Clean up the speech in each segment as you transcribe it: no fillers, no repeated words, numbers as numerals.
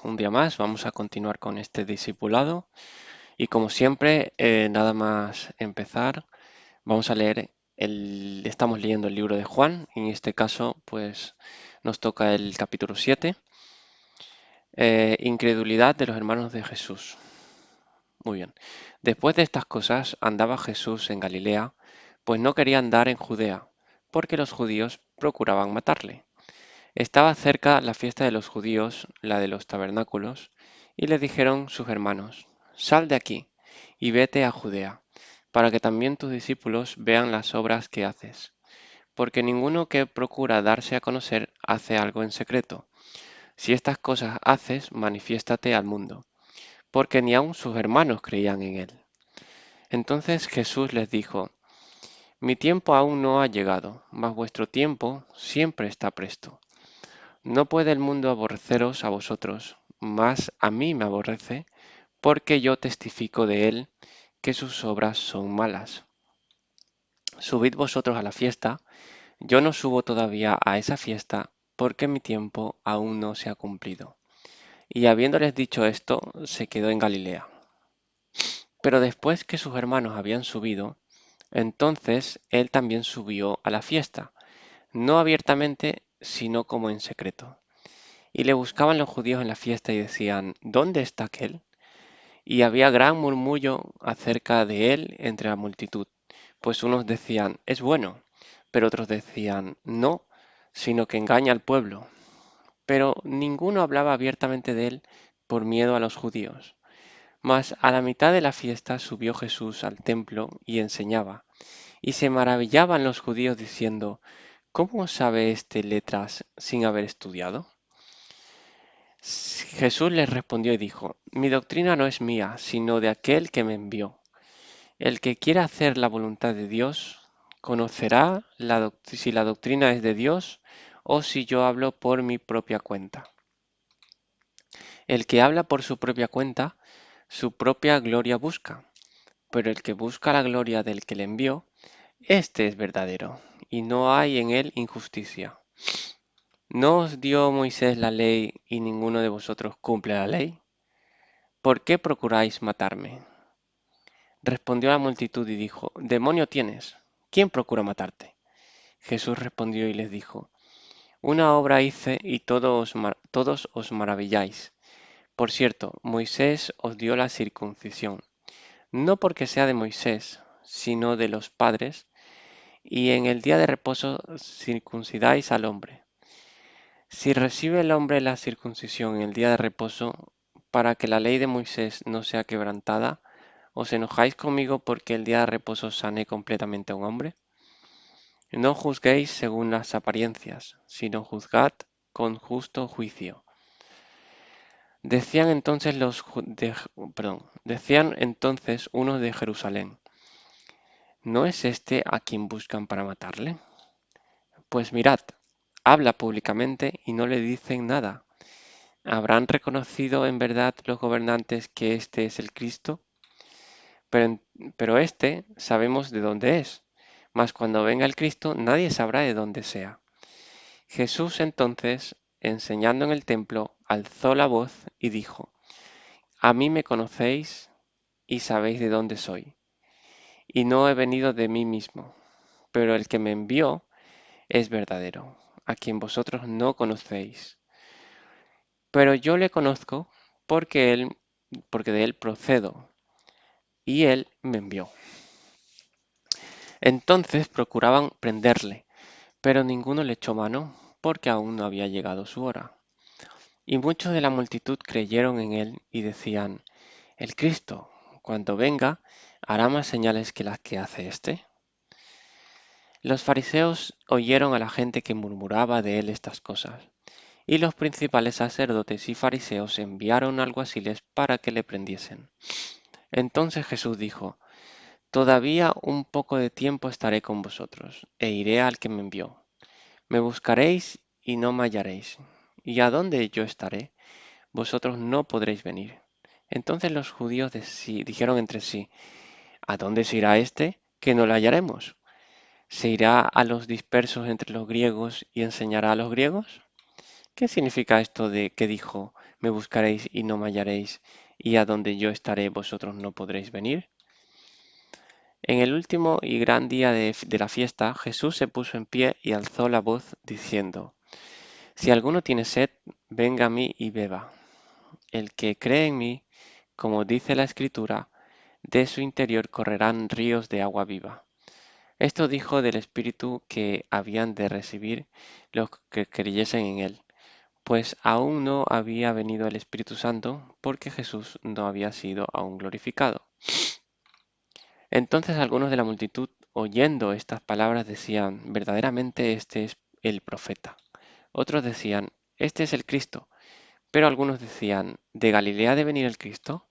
un día más vamos a continuar con este discipulado y como siempre, nada más empezar, vamos a leer estamos leyendo el libro de Juan y en este caso pues nos toca el capítulo 7, incredulidad de los hermanos de Jesús. Muy bien. Después de estas cosas andaba Jesús en Galilea, pues no quería andar en Judea, porque los judíos procuraban matarle. Estaba cerca la fiesta de los judíos, la de los tabernáculos, y le dijeron sus hermanos, Sal de aquí y vete a Judea, para que también tus discípulos vean las obras que haces. Porque ninguno que procura darse a conocer hace algo en secreto. Si estas cosas haces, manifiéstate al mundo, porque ni aun sus hermanos creían en él. Entonces Jesús les dijo, Mi tiempo aún no ha llegado, mas vuestro tiempo siempre está presto. No puede el mundo aborreceros a vosotros, mas a mí me aborrece, porque yo testifico de él que sus obras son malas. Subid vosotros a la fiesta, yo no subo todavía a esa fiesta, porque mi tiempo aún no se ha cumplido. Y habiéndoles dicho esto, se quedó en Galilea. Pero después que sus hermanos habían subido, entonces él también subió a la fiesta, no abiertamente, sino como en secreto. Y le buscaban los judíos en la fiesta y decían, ¿dónde está aquel? Y había gran murmullo acerca de él entre la multitud, pues unos decían, es bueno, pero otros decían, no, sino que engaña al pueblo. Pero ninguno hablaba abiertamente de él por miedo a los judíos. Mas a la mitad de la fiesta subió Jesús al templo y enseñaba, y se maravillaban los judíos diciendo, ¿cómo sabe este letras sin haber estudiado? Jesús les respondió y dijo, Mi doctrina no es mía, sino de aquel que me envió. El que quiera hacer la voluntad de Dios, conocerá si la doctrina es de Dios o si yo hablo por mi propia cuenta. El que habla por su propia cuenta, su propia gloria busca, pero el que busca la gloria del que le envió, este es verdadero, y no hay en él injusticia. ¿No os dio Moisés la ley y ninguno de vosotros cumple la ley? ¿Por qué procuráis matarme? Respondió la multitud y dijo, Demonio tienes, ¿quién procura matarte? Jesús respondió y les dijo, Una obra hice y todos os maravilláis. Por cierto, Moisés os dio la circuncisión, no porque sea de Moisés, sino de los padres, y en el día de reposo circuncidáis al hombre. Si recibe el hombre la circuncisión en el día de reposo, para que la ley de Moisés no sea quebrantada, ¿os enojáis conmigo porque el día de reposo sané completamente a un hombre? No juzguéis según las apariencias, sino juzgad con justo juicio. Decían entonces decían entonces unos de Jerusalén, ¿no es este a quien buscan para matarle? Pues mirad, habla públicamente y no le dicen nada. ¿Habrán reconocido en verdad los gobernantes que este es el Cristo? Pero este sabemos de dónde es, mas cuando venga el Cristo nadie sabrá de dónde sea. Jesús entonces, enseñando en el templo, alzó la voz y dijo, A mí me conocéis y sabéis de dónde soy, y no he venido de mí mismo, pero el que me envió es verdadero, a quien vosotros no conocéis. Pero yo le conozco porque de él procedo, y él me envió. Entonces procuraban prenderle, pero ninguno le echó mano, porque aún no había llegado su hora. Y muchos de la multitud creyeron en él y decían, el Cristo, cuando venga, hará más señales que las que hace éste. Los fariseos oyeron a la gente que murmuraba de él estas cosas, y los principales sacerdotes y fariseos enviaron alguaciles para que le prendiesen. Entonces Jesús dijo, Todavía un poco de tiempo estaré con vosotros, e iré al que me envió. Me buscaréis y no me hallaréis, y a dónde yo estaré, vosotros no podréis venir. Entonces los judíos dijeron entre sí, ¿a dónde se irá éste que no le hallaremos? ¿Se irá a los dispersos entre los griegos y enseñará a los griegos? ¿Qué significa esto de que dijo, me buscaréis y no me hallaréis, y a donde yo estaré vosotros no podréis venir? En el último y gran día de la fiesta, Jesús se puso en pie y alzó la voz diciendo, Si alguno tiene sed, venga a mí y beba. El que cree en mí, como dice la Escritura, de su interior correrán ríos de agua viva. Esto dijo del Espíritu que habían de recibir los que creyesen en él, pues aún no había venido el Espíritu Santo, porque Jesús no había sido aún glorificado. Entonces algunos de la multitud, oyendo estas palabras, decían, verdaderamente este es el profeta. Otros decían, este es el Cristo. Pero algunos decían, ¿de Galilea ha de venir el Cristo?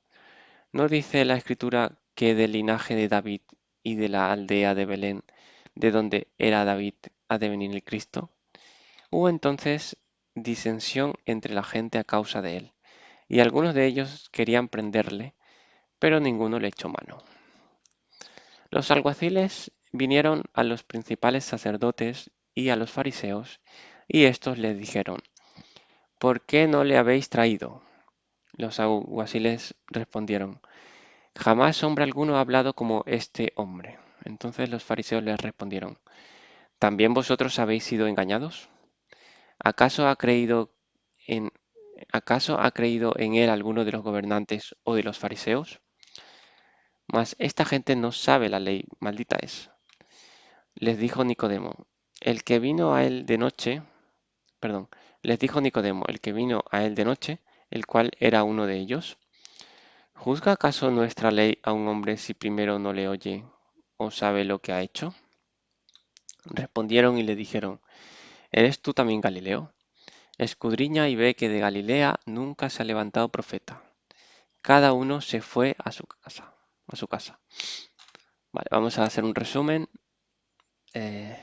¿No dice la Escritura que del linaje de David y de la aldea de Belén, de donde era David, ha de venir el Cristo? Hubo entonces disensión entre la gente a causa de él, y algunos de ellos querían prenderle, pero ninguno le echó mano. Los alguaciles vinieron a los principales sacerdotes y a los fariseos, y éstos les dijeron, ¿por qué no le habéis traído? Los alguaciles respondieron, Jamás hombre alguno ha hablado como este hombre. Entonces los fariseos les respondieron, ¿también vosotros habéis sido engañados? ¿Acaso ha creído en, ¿acaso ha creído en él alguno de los gobernantes o de los fariseos? Mas esta gente no sabe la ley, maldita es. Les dijo Nicodemo, el que vino a él de noche, perdón, les dijo Nicodemo, el que vino a él de noche, el cual era uno de ellos. ¿Juzga acaso nuestra ley a un hombre si primero no le oye o sabe lo que ha hecho? Respondieron y le dijeron, ¿eres tú también Galileo? Escudriña y ve que de Galilea nunca se ha levantado profeta. Cada uno se fue a su casa. Vale, vamos a hacer un resumen. Eh,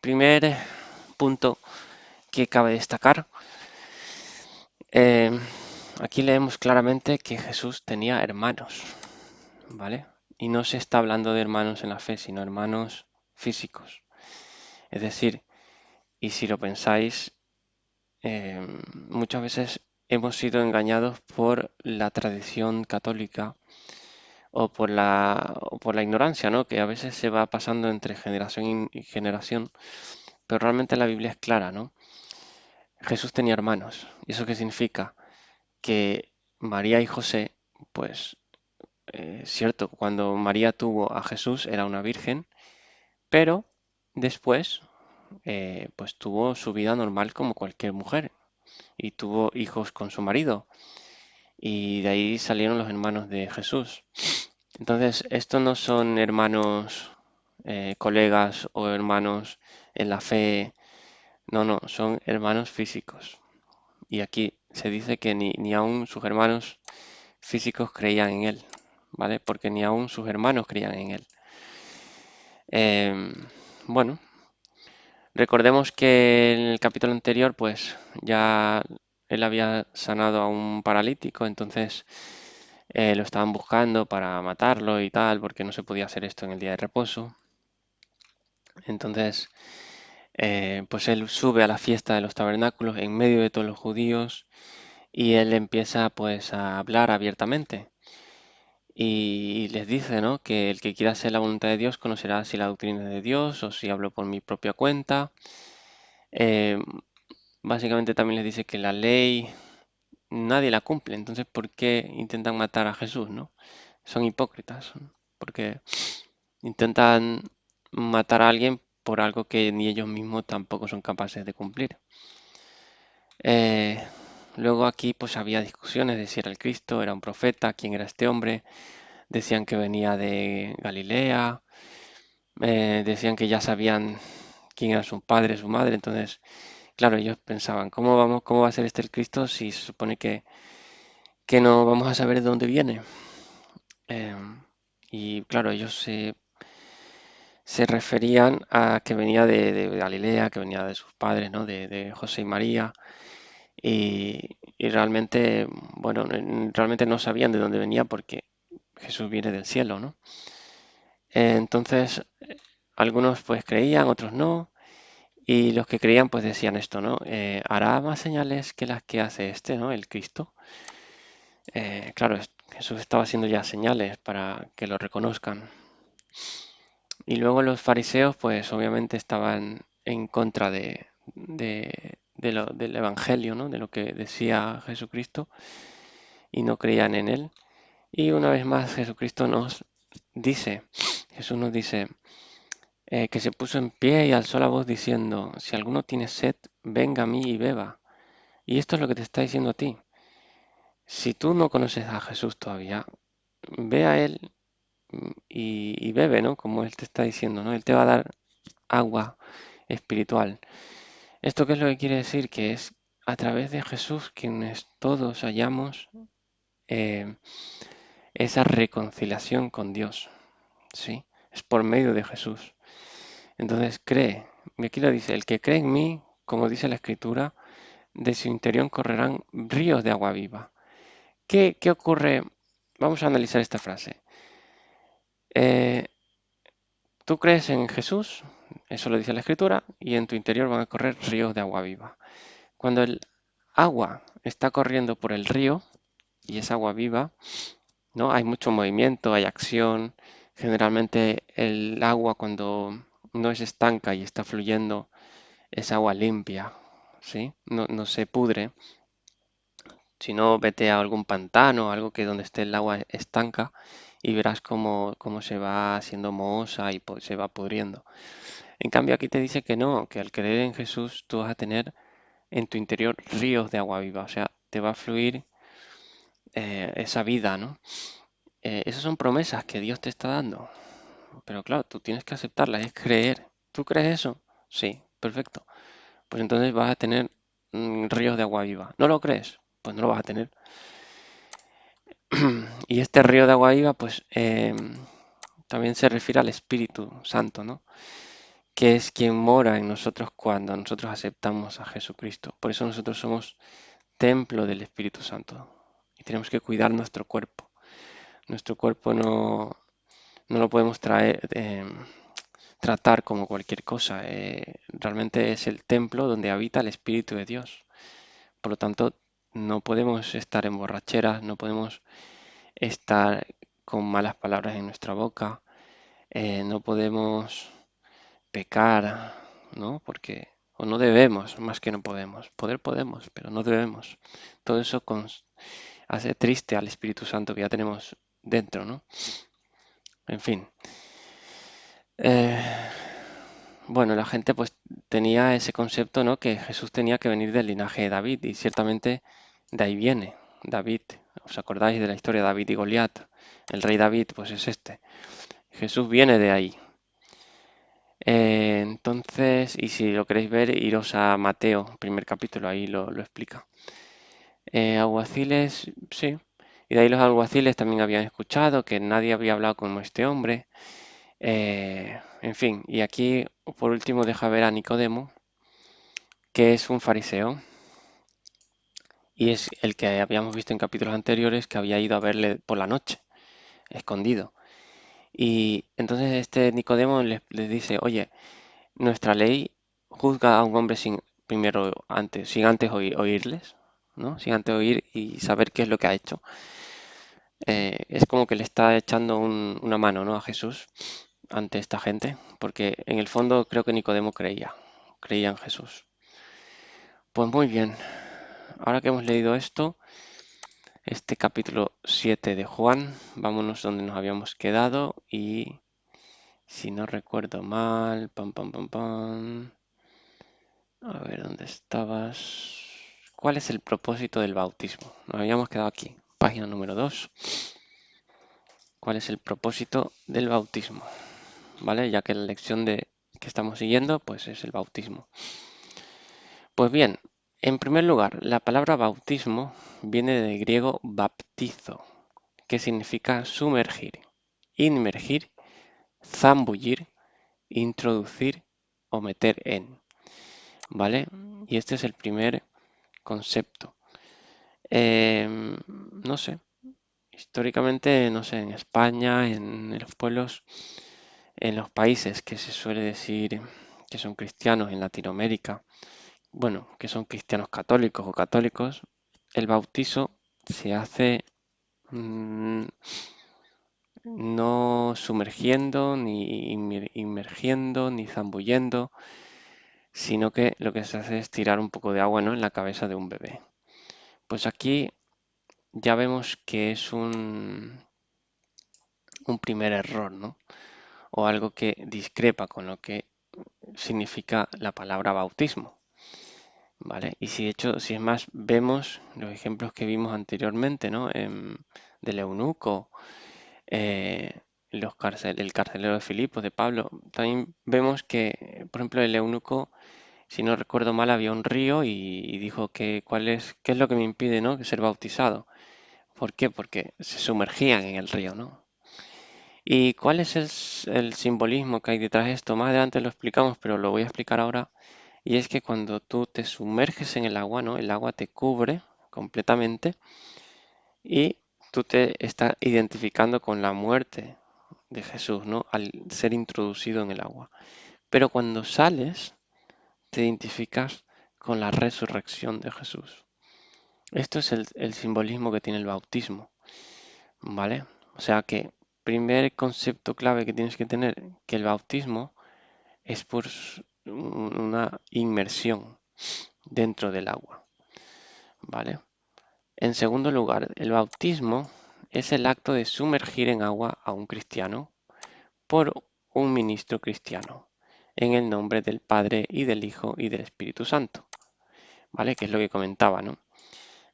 primer punto que cabe destacar. eh, Aquí leemos claramente que Jesús tenía hermanos, ¿vale? Y no se está hablando de hermanos en la fe, sino hermanos físicos. Es decir, y si lo pensáis, muchas veces hemos sido engañados por la tradición católica o por la ignorancia, ¿no? Que a veces se va pasando entre generación y generación, pero realmente la Biblia es clara, ¿no? Jesús tenía hermanos. ¿Y eso qué significa? Que María y José, pues, cierto, cuando María tuvo a Jesús era una virgen, pero después, pues tuvo su vida normal como cualquier mujer y tuvo hijos con su marido. Y de ahí salieron los hermanos de Jesús. Entonces, estos no son hermanos, colegas o hermanos en la fe, no, no, son hermanos físicos. Y aquí se dice que ni aún sus hermanos físicos creían en él, ¿vale? Porque ni aún sus hermanos creían en él. Bueno, recordemos que en el capítulo anterior, pues ya él había sanado a un paralítico, entonces lo estaban buscando para matarlo y tal, porque no se podía hacer esto en el día de reposo. Entonces, pues él sube a la fiesta de los tabernáculos en medio de todos los judíos y él empieza pues a hablar abiertamente y les dice, ¿no? Que el que quiera hacer la voluntad de Dios conocerá si la doctrina es de Dios o si hablo por mi propia cuenta. Eh, Básicamente también les dice que la ley nadie la cumple, entonces ¿por qué intentan matar a Jesús, no? Son hipócritas, porque intentan matar a alguien por algo que ni ellos mismos tampoco son capaces de cumplir. Eh, Luego aquí pues había discusiones de si era el Cristo, era un profeta, quién era este hombre. Decían que venía de Galilea, decían que ya sabían quién era su padre, su madre. Entonces, claro, ellos pensaban, cómo va a ser este el Cristo si se supone que no vamos a saber de dónde viene? Y claro, ellos se referían a que venía de Galilea, que venía de sus padres, ¿no? De José y María. Y realmente, bueno, realmente no sabían de dónde venía porque Jesús viene del cielo, ¿no? Entonces, algunos pues creían, otros no. Y los que creían pues decían esto, ¿no? Hará más señales que las que hace este, ¿no? El Cristo. Claro, Jesús estaba haciendo ya señales para que lo reconozcan. Y luego los fariseos pues obviamente estaban en contra del Evangelio, ¿no? De lo que decía Jesucristo y no creían en él. Y una vez más Jesucristo Jesús nos dice, que se puso en pie y alzó la voz diciendo, si alguno tiene sed, venga a mí y beba. Y esto es lo que te está diciendo a ti. Si tú no conoces a Jesús todavía, ve a Él y bebe, ¿no? Como Él te está diciendo, ¿no? Él te va a dar agua espiritual. ¿Esto qué es lo que quiere decir? Que es a través de Jesús quienes todos hallamos eh, esa reconciliación con Dios, ¿sí? Es por medio de Jesús. Entonces cree, y aquí lo dice, el que cree en mí, como dice la Escritura, de su interior correrán ríos de agua viva. ¿Qué ocurre? Vamos a analizar esta frase. Eh, Tú crees en Jesús, eso lo dice la Escritura, y en tu interior van a correr ríos de agua viva. Cuando el agua está corriendo por el río y es agua viva, ¿no? Hay mucho movimiento, hay acción. Generalmente el agua cuando no es estanca y está fluyendo es agua limpia, ¿sí? No se pudre. Si no, vete a algún pantano, algo que donde esté el agua estanca y verás cómo se va haciendo mohosa y se va pudriendo. En cambio, aquí te dice que no, que al creer en Jesús tú vas a tener en tu interior ríos de agua viva, o sea, te va a fluir esa vida, ¿no? Esas son promesas que Dios te está dando, pero claro, tú tienes que aceptarlas, es creer. ¿Tú crees eso? Sí, perfecto. Pues entonces vas a tener ríos de agua viva. ¿No lo crees? Pues no lo vas a tener. Y este río de agua viva, pues también se refiere al Espíritu Santo, ¿no? Que es quien mora en nosotros cuando nosotros aceptamos a Jesucristo. Por eso nosotros somos templo del Espíritu Santo y tenemos que cuidar nuestro cuerpo. Nuestro cuerpo no lo podemos tratar como cualquier cosa. Realmente es el templo donde habita el Espíritu de Dios. Por lo tanto, no podemos estar en borracheras, no podemos estar con malas palabras en nuestra boca, no podemos pecar, ¿no? Porque, o no debemos, más que no podemos. Poder podemos, pero no debemos. Todo eso hace triste al Espíritu Santo que ya tenemos dentro, ¿no? En fin. Eh, bueno, la gente pues tenía ese concepto, ¿no? Que Jesús tenía que venir del linaje de David y ciertamente de ahí viene David. ¿Os acordáis de la historia de David y Goliat? El rey David pues es este. Jesús viene de ahí. Entonces, y si lo queréis ver, iros a Mateo, primer capítulo, ahí lo explica. Alguaciles, sí. Y de ahí los alguaciles también habían escuchado que nadie había hablado como este hombre. En fin, y aquí por último deja ver a Nicodemo, que es un fariseo, y es el que habíamos visto en capítulos anteriores que había ido a verle por la noche, escondido. Y entonces este Nicodemo les dice, oye, nuestra ley juzga a un hombre sin antes oírles, ¿no? Sin antes oír y saber qué es lo que ha hecho. Es como que le está echando una mano, ¿no? A Jesús ante esta gente, porque en el fondo creo que Nicodemo creía en Jesús. Pues muy bien, ahora que hemos leído esto, este capítulo 7 de Juan, vámonos donde nos habíamos quedado y si no recuerdo mal, pam, pam, pam, pam. A ver, ¿dónde estabas? ¿Cuál es el propósito del bautismo? Nos habíamos quedado aquí, página número 2. ¿Cuál es el propósito del bautismo? ¿Vale? Ya que la lección que estamos siguiendo, pues es el bautismo. Pues bien, en primer lugar, la palabra bautismo viene del griego baptizo, que significa sumergir, inmergir, zambullir, introducir o meter en. ¿Vale? Y este es el primer concepto. No sé, históricamente, no sé, en España, en los pueblos, en los países que se suele decir que son cristianos en Latinoamérica, bueno, que son cristianos católicos o católicos, el bautizo se hace no sumergiendo, ni inmergiendo, ni zambullendo, sino que lo que se hace es tirar un poco de agua, ¿no?, en la cabeza de un bebé. Pues aquí ya vemos que es un primer error, ¿no? O algo que discrepa con lo que significa la palabra bautismo, ¿vale? Y si de hecho, si es más, vemos los ejemplos que vimos anteriormente, ¿no? Del eunuco, eh, el carcelero de Filipos, de Pablo, también vemos que, por ejemplo, el eunuco, si no recuerdo mal, había un río y dijo que qué es lo que me impide, ¿no?, ser bautizado. ¿Por qué? Porque se sumergían en el río, ¿no? ¿Y cuál es el simbolismo que hay detrás de esto? Más adelante lo explicamos, pero lo voy a explicar ahora. Y es que cuando tú te sumerges en el agua, ¿no?, el agua te cubre completamente y tú te estás identificando con la muerte de Jesús, ¿no?, al ser introducido en el agua. Pero cuando sales, te identificas con la resurrección de Jesús. Esto es el simbolismo que tiene el bautismo, ¿vale? O sea que, primer concepto clave que tienes que tener, que el bautismo es una inmersión dentro del agua, ¿vale? En segundo lugar, el bautismo es el acto de sumergir en agua a un cristiano por un ministro cristiano, en el nombre del Padre y del Hijo y del Espíritu Santo, ¿vale? Que es lo que comentaba, ¿no?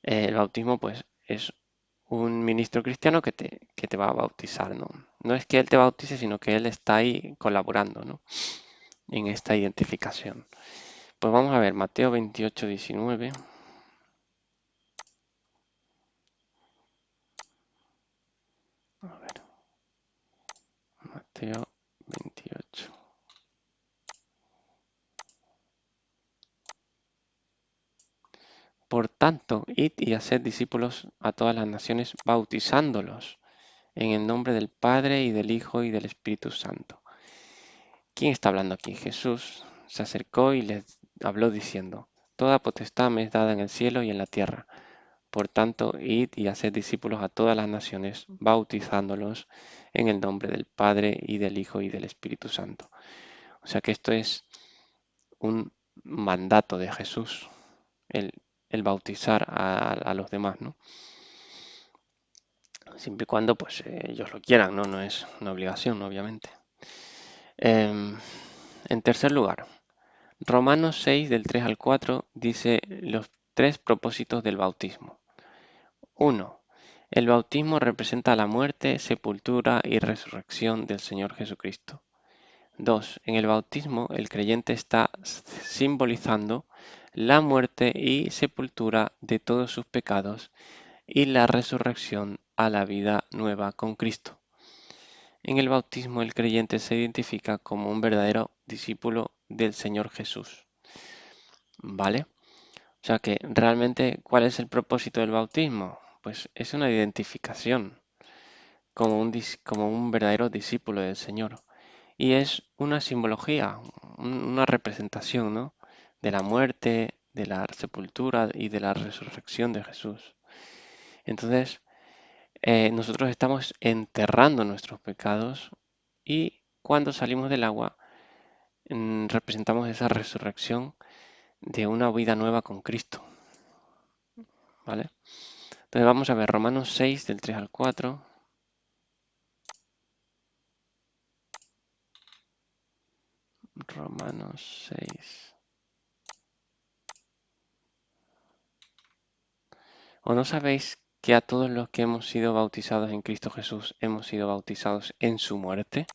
El bautismo, pues, es un ministro cristiano que te va a bautizar, ¿no? No es que él te bautice, sino que él está ahí colaborando, ¿no?, en esta identificación. Pues vamos a ver, Mateo 28, 19. A ver, Mateo 28. Por tanto, id y haced discípulos a todas las naciones, bautizándolos en el nombre del Padre y del Hijo y del Espíritu Santo. ¿Quién está hablando aquí? Jesús se acercó y les habló diciendo: Toda potestad me es dada en el cielo y en la tierra. Por tanto, id y haced discípulos a todas las naciones, bautizándolos en el nombre del Padre y del Hijo y del Espíritu Santo. O sea que esto es un mandato de Jesús, el, el bautizar a los demás, ¿no? Siempre y cuando pues ellos lo quieran, ¿no? No es una obligación, obviamente. En tercer lugar, Romanos 6 del 3 al 4 dice los tres propósitos del bautismo. 1. El bautismo representa la muerte, sepultura y resurrección del Señor Jesucristo. 2. En el bautismo el creyente está simbolizando la muerte y sepultura de todos sus pecados y la resurrección a la vida nueva con Cristo. En el bautismo el creyente se identifica como un verdadero discípulo del Señor Jesús. ¿Vale? O sea que realmente, ¿cuál es el propósito del bautismo? Pues es una identificación como un verdadero discípulo del Señor. Y es una simbología, una representación, ¿no?, de la muerte, de la sepultura y de la resurrección de Jesús. Entonces, nosotros estamos enterrando nuestros pecados y cuando salimos del agua, representamos esa resurrección de una vida nueva con Cristo, ¿vale? Entonces vamos a ver Romanos 6 del 3 al 4. Romanos 6. ¿O no sabéis que a todos los que hemos sido bautizados en Cristo Jesús hemos sido bautizados en su muerte?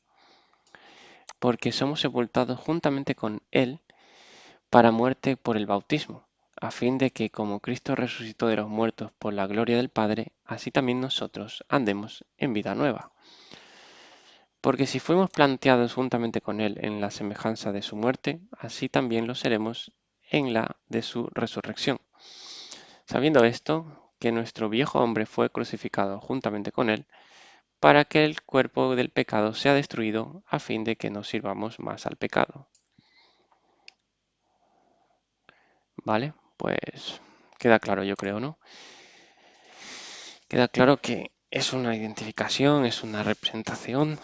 Porque somos sepultados juntamente con Él para muerte por el bautismo, a fin de que como Cristo resucitó de los muertos por la gloria del Padre, así también nosotros andemos en vida nueva. Porque si fuimos planteados juntamente con Él en la semejanza de su muerte, así también lo seremos en la de su resurrección. Sabiendo esto, que nuestro viejo hombre fue crucificado juntamente con Él, para que el cuerpo del pecado sea destruido, a fin de que no sirvamos más al pecado. ¿vale? Pues queda claro, yo creo, ¿no? Queda claro que es una identificación, es una representación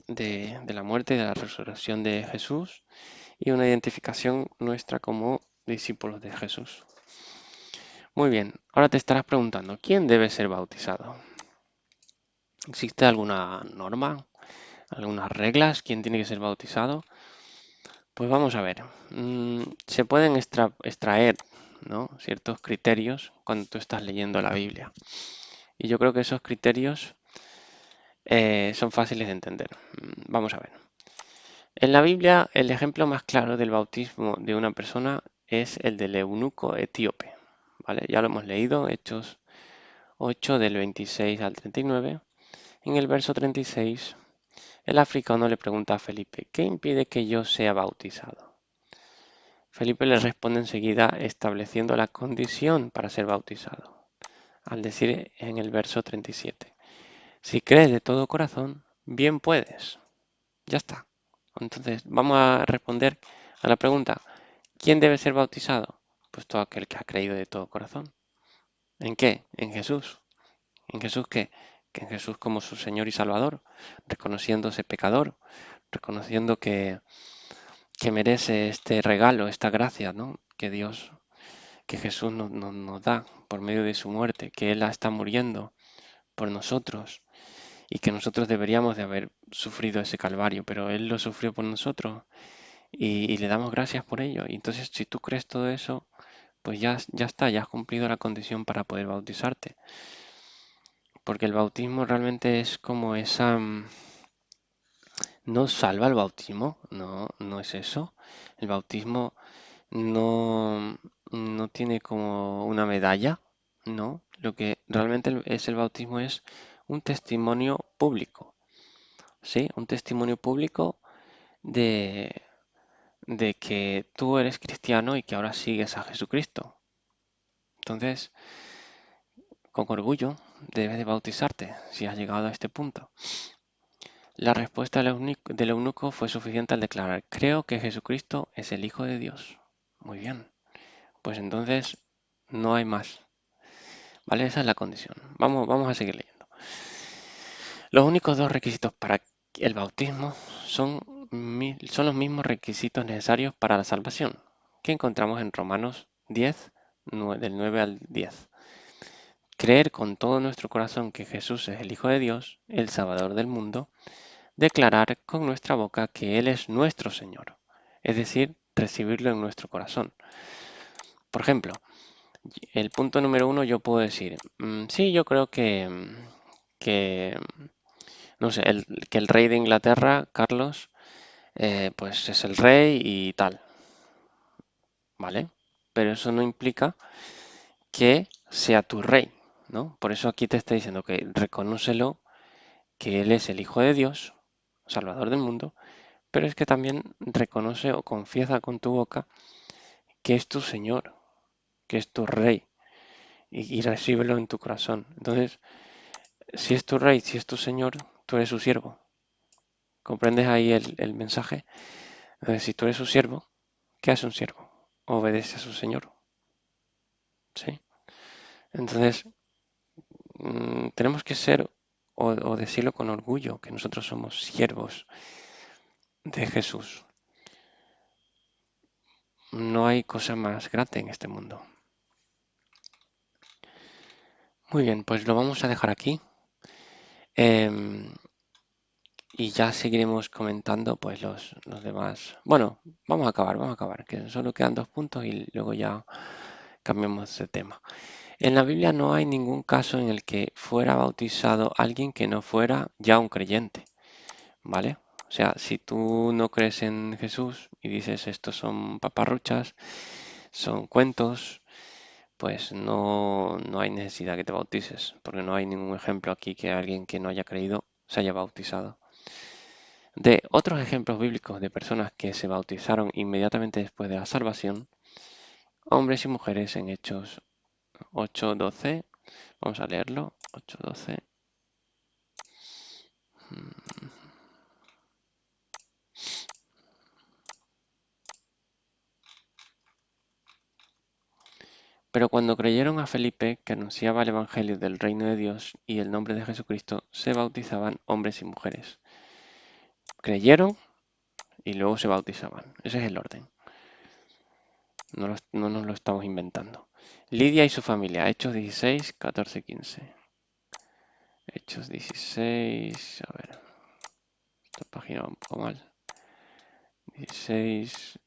de la muerte y de la resurrección de Jesús y una identificación nuestra como discípulos de Jesús. Muy bien, ahora te estarás preguntando, ¿quién debe ser bautizado? ¿Existe alguna norma, algunas reglas? ¿Quién tiene que ser bautizado? Pues vamos a ver. Se pueden extraer, ¿no?, ciertos criterios cuando tú estás leyendo la Biblia. Y yo creo que esos criterios son fáciles de entender. Vamos a ver. En la Biblia, el ejemplo más claro del bautismo de una persona es el del eunuco etíope. ¿Vale? Ya lo hemos leído, Hechos 8 del 26 al 39. En el verso 36, el africano le pregunta a Felipe, ¿qué impide que yo sea bautizado? Felipe le responde enseguida estableciendo la condición para ser bautizado, al decir en el verso 37, si crees de todo corazón, bien puedes. Ya está. Entonces, vamos a responder a la pregunta, ¿quién debe ser bautizado? Pues todo aquel que ha creído de todo corazón. ¿En qué? En Jesús. ¿En Jesús qué? Que en Jesús como su Señor y Salvador, reconociéndose pecador, reconociendo que merece este regalo, esta gracia, ¿no?, que Dios, que Jesús nos da por medio de su muerte, que Él está muriendo por nosotros y que nosotros deberíamos de haber sufrido ese calvario, pero Él lo sufrió por nosotros y le damos gracias por ello. Y entonces, si tú crees todo eso, pues ya está, ya has cumplido la condición para poder bautizarte. Porque el bautismo realmente es como esa... ¿No salva el bautismo? No, no es eso. El bautismo no tiene como una medalla, no. Lo que realmente es el bautismo es un testimonio público, ¿sí? Un testimonio público de, de que tú eres cristiano y que ahora sigues a Jesucristo. Entonces, con orgullo debes de bautizarte si has llegado a este punto. La respuesta del eunuco fue suficiente al declarar, creo que Jesucristo es el Hijo de Dios. Muy bien, pues entonces no hay más. ¿Vale? Esa es la condición. Vamos a seguir leyendo. Los únicos dos requisitos para el bautismo son los mismos requisitos necesarios para la salvación que encontramos en Romanos 10, del 9 al 10. Creer con todo nuestro corazón que Jesús es el Hijo de Dios, el Salvador del mundo, declarar con nuestra boca que Él es nuestro Señor, es decir, recibirlo en nuestro corazón. Por ejemplo, el punto número 1 yo puedo decir, sí, yo creo que no sé, que el rey de Inglaterra, Carlos, pues es el rey y tal, ¿vale? Pero eso no implica que sea tu rey, ¿no? Por eso aquí te está diciendo que reconócelo, que Él es el Hijo de Dios, Salvador del mundo, pero es que también reconoce o confiesa con tu boca que es tu Señor, que es tu Rey, y recíbelo en tu corazón. Entonces, si es tu Rey, si es tu Señor, tú eres su siervo. ¿Comprendes ahí el mensaje? Entonces, si tú eres su siervo, ¿qué hace un siervo? Obedece a su Señor. ¿Sí? Entonces, tenemos que ser o decirlo con orgullo, que nosotros somos siervos de Jesús. No hay cosa más grande en este mundo. Muy bien, pues lo vamos a dejar aquí. Y ya seguiremos comentando pues los demás. Bueno, vamos a acabar, que solo quedan 2 puntos y luego ya cambiamos de tema. En la Biblia no hay ningún caso en el que fuera bautizado alguien que no fuera ya un creyente, ¿vale? O sea, si tú no crees en Jesús y dices estos son paparruchas, son cuentos, pues no hay necesidad que te bautices, porque no hay ningún ejemplo aquí que alguien que no haya creído se haya bautizado. De otros ejemplos bíblicos de personas que se bautizaron inmediatamente después de la salvación, hombres y mujeres en Hechos 8:12, vamos a leerlo, 8:12. Pero cuando creyeron a Felipe, que anunciaba el Evangelio del reino de Dios y el nombre de Jesucristo, se bautizaban hombres y mujeres. Creyeron y luego se bautizaban. Ese es el orden. No nos lo estamos inventando. Lidia y su familia, Hechos 16, 14, 15. Hechos 16, a ver, esta página va un poco mal. 16.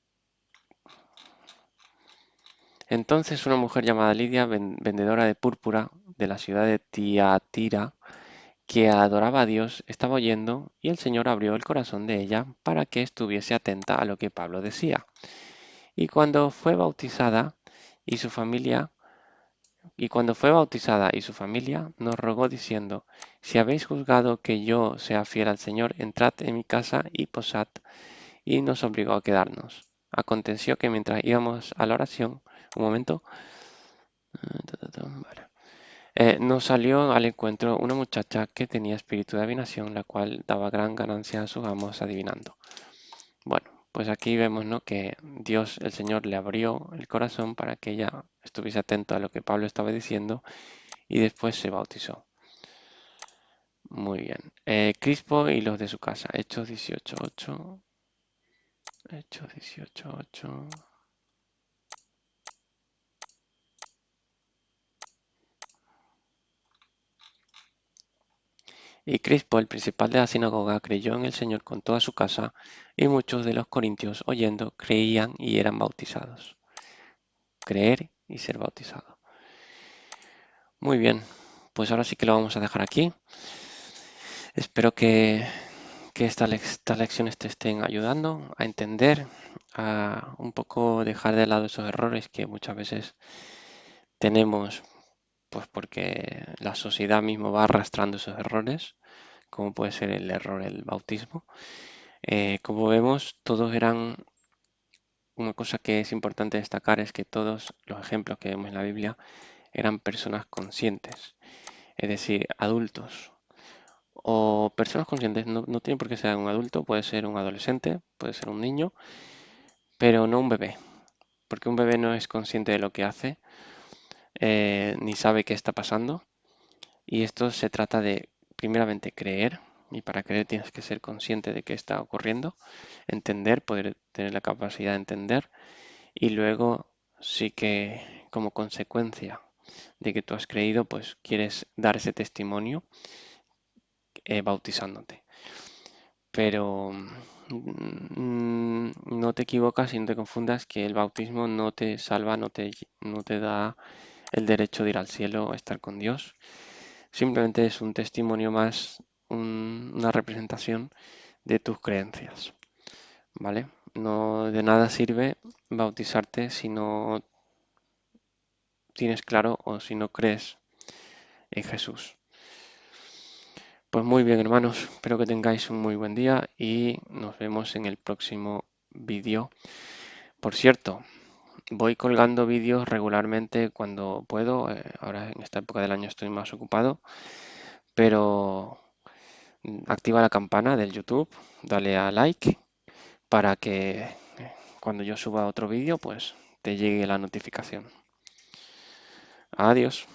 Entonces una mujer llamada Lidia, vendedora de púrpura de la ciudad de Tiatira, que adoraba a Dios, estaba oyendo y el Señor abrió el corazón de ella para que estuviese atenta a lo que Pablo decía. Y cuando fue bautizada y su familia, nos rogó diciendo, si habéis juzgado que yo sea fiel al Señor, entrad en mi casa y posad, y nos obligó a quedarnos. Aconteció que mientras íbamos a la oración, un momento, vale. Nos salió al encuentro una muchacha que tenía espíritu de adivinación, la cual daba gran ganancia a sus amos adivinando. Bueno, pues aquí vemos, ¿no?, que Dios, el Señor, le abrió el corazón para que ella estuviese atenta a lo que Pablo estaba diciendo y después se bautizó. Muy bien. Crispo y los de su casa. Hechos 18:8. Hechos 18:8. Y Crispo, el principal de la sinagoga, creyó en el Señor con toda su casa, y muchos de los corintios, oyendo, creían y eran bautizados. Creer y ser bautizado. Muy bien, pues ahora sí que lo vamos a dejar aquí. Espero que estas lecciones te estén ayudando a entender, a un poco dejar de lado esos errores que muchas veces tenemos, pues porque la sociedad mismo va arrastrando esos errores, como puede ser el error del bautismo. Como vemos, todos eran, una cosa que es importante destacar es que todos los ejemplos que vemos en la Biblia eran personas conscientes, es decir, adultos. O personas conscientes, no tiene por qué ser un adulto, puede ser un adolescente, puede ser un niño, pero no un bebé, porque un bebé no es consciente de lo que hace, ni sabe qué está pasando. Y esto se trata de, primeramente, creer, y para creer tienes que ser consciente de qué está ocurriendo, entender, poder tener la capacidad de entender, y luego sí que como consecuencia de que tú has creído, pues quieres dar ese testimonio bautizándote. Pero no te equivocas y no te confundas que el bautismo no te salva, no te da el derecho de ir al cielo o estar con Dios. Simplemente es un testimonio más, una representación de tus creencias, ¿vale? No de nada sirve bautizarte si no tienes claro o si no crees en Jesús. Pues muy bien, hermanos, espero que tengáis un muy buen día y nos vemos en el próximo vídeo. Por cierto, voy colgando vídeos regularmente cuando puedo. Ahora en esta época del año estoy más ocupado, pero activa la campana del YouTube, dale a like para que cuando yo suba otro vídeo, pues te llegue la notificación. Adiós.